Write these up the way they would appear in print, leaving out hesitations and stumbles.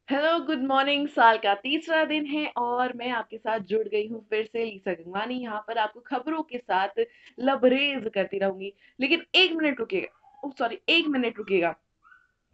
Hello good morning. साल का तीसरा दिन है और मैं आपके साथ जुड़ गई हूँ फिर से लीसा गंगवानी। यहाँ पर आपको खबरों के साथ लबरेज करती रहूंगी। लेकिन एक मिनट रुकिएगा, ओ सॉरी, एक मिनट रुकिएगा।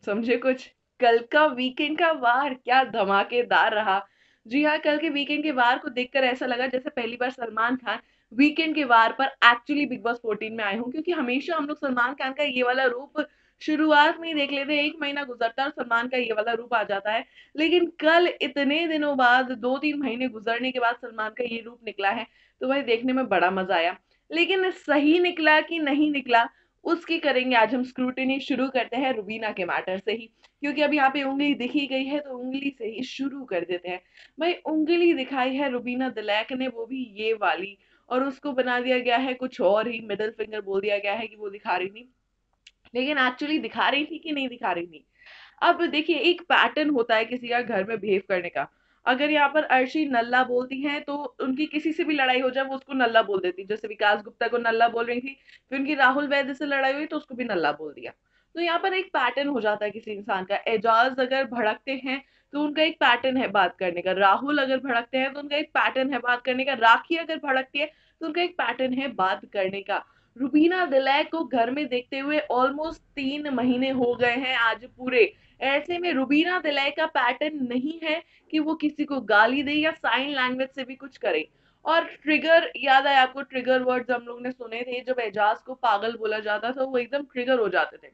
समझे कुछ? कल का वीकेंड का वार क्या धमाकेदार रहा। जी हाँ, कल के वीकेंड के वार को देखकर ऐसा लगा जैसे पहली बार सलमान खान वीकेंड के वार पर एक्चुअली बिग बॉस 14 में आए हों, क्योंकि हमेशा हम लोग सलमान खान का ये वाला रूप शुरुआत में ही देख लेते हैं। एक महीना गुजरता है और सलमान का ये वाला रूप आ जाता है। लेकिन कल इतने दिनों बाद, 2-3 महीने गुजरने के बाद सलमान का ये रूप निकला है, तो वही देखने में बड़ा मजा आया। लेकिन सही निकला कि नहीं निकला, उसकी करेंगे आज हम स्क्रूटिनी। शुरू करते हैं रुबीना के मैटर से ही, क्योंकि अब यहाँ पे उंगली दिखी गई है तो उंगली से ही शुरू कर देते हैं। भाई, उंगली दिखाई है रुबीना दिलैक ने, वो भी ये वाली, और उसको बना दिया गया है कुछ और ही। मिडिल फिंगर बोल दिया गया है कि वो दिखा रही थी, लेकिन एक्चुअली दिखा रही थी कि नहीं दिखा रही थी। अब देखिए, एक पैटर्न होता है किसी का घर में बिहेव करने का। अगर यहाँ पर अर्शी नल्ला बोलती हैं तो उनकी किसी से भी लड़ाई हो जाए वो उसको नल्ला बोल देती, जैसे विकास गुप्ता को नल्ला बोल रही थी, फिर उनकी राहुल वैद्य से लड़ाई हुई तो उसको भी नल्ला बोल दिया। तो यहाँ पर एक पैटर्न हो जाता है किसी इंसान का। एजाज अगर भड़कते हैं तो उनका एक पैटर्न है बात करने का, राहुल अगर भड़कते हैं तो उनका एक पैटर्न है बात करने का, राखी अगर भड़कती है तो उनका एक पैटर्न है बात करने का। रुबीना दिलैक को घर में देखते हुए ऑलमोस्ट 3 महीने हो गए हैं आज पूरे। ऐसे में रुबीना दिलैक का पैटर्न नहीं है कि वो किसी को गाली दे या साइन लैंग्वेज से भी कुछ करे। और ट्रिगर याद है आपको? ट्रिगर वर्ड्स हम लोग ने सुने थे, जब एजाज को पागल बोला जाता था वो एकदम ट्रिगर हो जाते थे।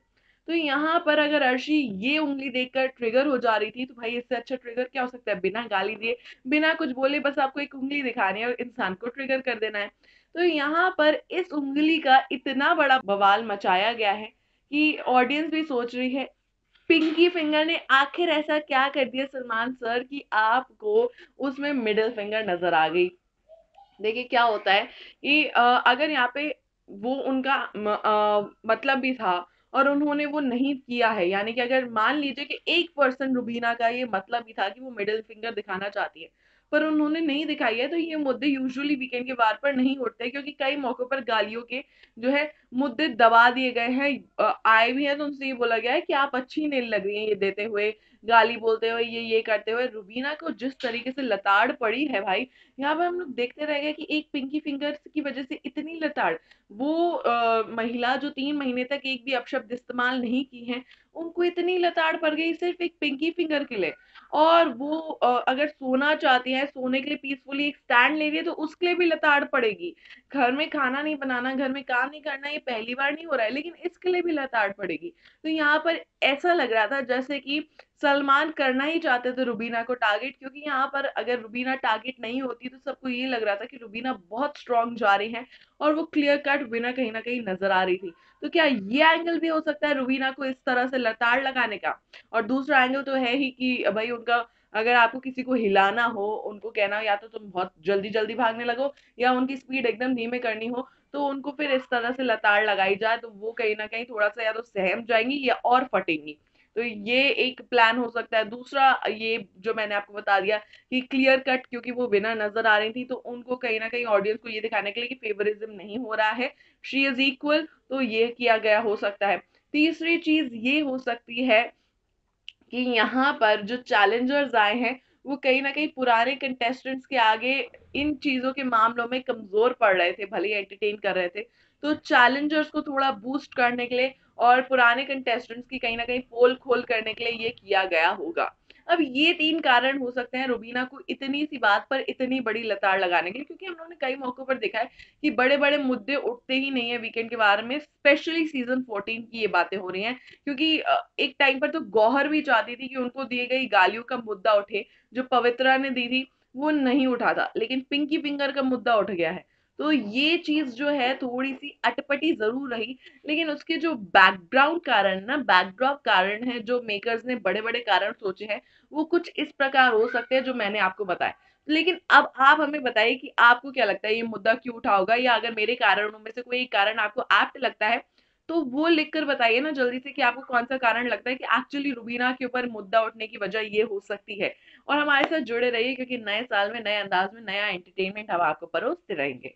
तो यहाँ पर अगर अर्शी ये उंगली देखकर ट्रिगर हो जा रही थी, तो भाई इससे अच्छा ट्रिगर क्या हो सकता है? बिना गाली दिए, बिना कुछ बोले, बस आपको एक उंगली दिखानी है और इंसान को ट्रिगर कर देना है। तो यहाँ पर इस उंगली का इतना बड़ा बवाल मचाया गया है कि ऑडियंस भी सोच रही है पिंकी फिंगर ने आखिर ऐसा क्या कर दिया सलमान सर कि आपको उसमें मिडिल फिंगर नजर आ गई। देखिए क्या होता है कि अगर यहाँ पे वो उनका मतलब भी था और उन्होंने वो नहीं किया है, यानी कि अगर मान लीजिए कि 1% रुबीना का ये मतलब भी था कि वो मिडिल फिंगर दिखाना चाहती है, पर उन्होंने नहीं दिखाई है, तो ये मुद्दे यूजुअली वीकेंड के वार पर नहीं उठते, क्योंकि कई मौकों पर गालियों के जो है मुद्दे दबा दिए गए हैं। आए भी हैं तो उनसे ये बोला गया है कि आप अच्छी नहीं लग रही हैं ये देते हुए, गाली बोलते हुए, ये करते हुए। रुबीना को जिस तरीके से लताड़ पड़ी है भाई, यहाँ पे हम लोग देखते रह गए कि एक पिंकी फिंगर्स की वजह से इतनी लताड़। वो महिला जो 3 महीने तक एक भी अपशब्द इस्तेमाल नहीं की है, उनको इतनी लताड़ पड़ गई सिर्फ एक पिंकी फिंगर के लिए। और वो अगर सोना चाहती है, सोने के लिए पीसफुली एक स्टैंड ले रही है, तो उसके लिए भी लताड़ पड़ेगी। घर में खाना नहीं बनाना, घर में काम नहीं करना, ये पहली बार नहीं हो रहा है, लेकिन इसके लिए भी लताड़ पड़ेगी। तो यहाँ पर ऐसा लग रहा था जैसे कि सलमान करना ही चाहते थे रुबीना को टारगेट, क्योंकि यहाँ पर अगर रुबीना टारगेट नहीं होती तो सबको ये लग रहा था कि रुबीना बहुत स्ट्रांग जा रही है और वो क्लियर कट रुबीना कहीं ना कहीं नजर आ रही थी। तो क्या ये एंगल भी हो सकता है रुबीना को इस तरह से लताड़ लगाने का? और दूसरा एंगल तो है ही कि भाई उनका, अगर आपको किसी को हिलाना हो, उनको कहना हो या तो तुम बहुत जल्दी जल्दी भागने लगो या उनकी स्पीड एकदम धीमे करनी हो, तो उनको फिर इस तरह से लताड़ लगाई जाए तो वो कहीं ना कहीं थोड़ा सा या तो सहम जाएंगी या और फटेंगी। तो ये एक प्लान हो सकता है। दूसरा, ये जो मैंने आपको बता दिया कि क्लियर कट, क्योंकि वो विनर नजर आ रही थी, तो उनको कहीं ना कहीं ऑडियंस को ये दिखाने के लिए कि फेवरिज्म नहीं हो रहा है, शी इज इक्वल, तो ये किया गया हो सकता है। तीसरी चीज ये हो सकती है कि यहाँ पर जो चैलेंजर्स आए हैं वो कहीं ना कहीं पुराने कंटेस्टेंट्स के आगे इन चीजों के मामलों में कमजोर पड़ रहे थे, भले एंटरटेन कर रहे थे। तो चैलेंजर्स को थोड़ा बूस्ट करने के लिए और पुराने कंटेस्टेंट्स की कहीं ना कहीं पोल खोल करने के लिए ये किया गया होगा। अब ये 3 कारण हो सकते हैं रुबीना को इतनी सी बात पर इतनी बड़ी लताड़ लगाने के लिए, क्योंकि हम लोगों ने कई मौकों पर देखा है कि बड़े बड़े मुद्दे उठते ही नहीं है वीकेंड के बारे में, स्पेशली सीजन 14 की ये बातें हो रही हैं। क्योंकि एक टाइम पर तो गौहर भी चाहती थी कि उनको दी गई गालियों का मुद्दा उठे, जो पवित्रा ने दी थी वो नहीं उठा था, लेकिन पिंकी फिंगर का मुद्दा उठ गया है। तो ये चीज जो है थोड़ी सी अटपटी जरूर रही, लेकिन उसके जो बैकग्राउंड कारण ना, बैकड्रॉप कारण है, जो मेकर्स ने बड़े बड़े कारण सोचे हैं, वो कुछ इस प्रकार हो सकते हैं जो मैंने आपको बताया। लेकिन अब आप हमें बताइए कि आपको क्या लगता है ये मुद्दा क्यों उठा होगा, या अगर मेरे कारणों में से कोई एक कारण आपको एप्ट लगता है तो वो लिखकर बताइए ना जल्दी से कि आपको कौन सा कारण लगता है कि एक्चुअली रुबीना के ऊपर मुद्दा उठने की वजह ये हो सकती है। और हमारे साथ जुड़े रहिए, क्योंकि नए साल में नए अंदाज में नया एंटरटेनमेंट हम आपको परोसते रहेंगे।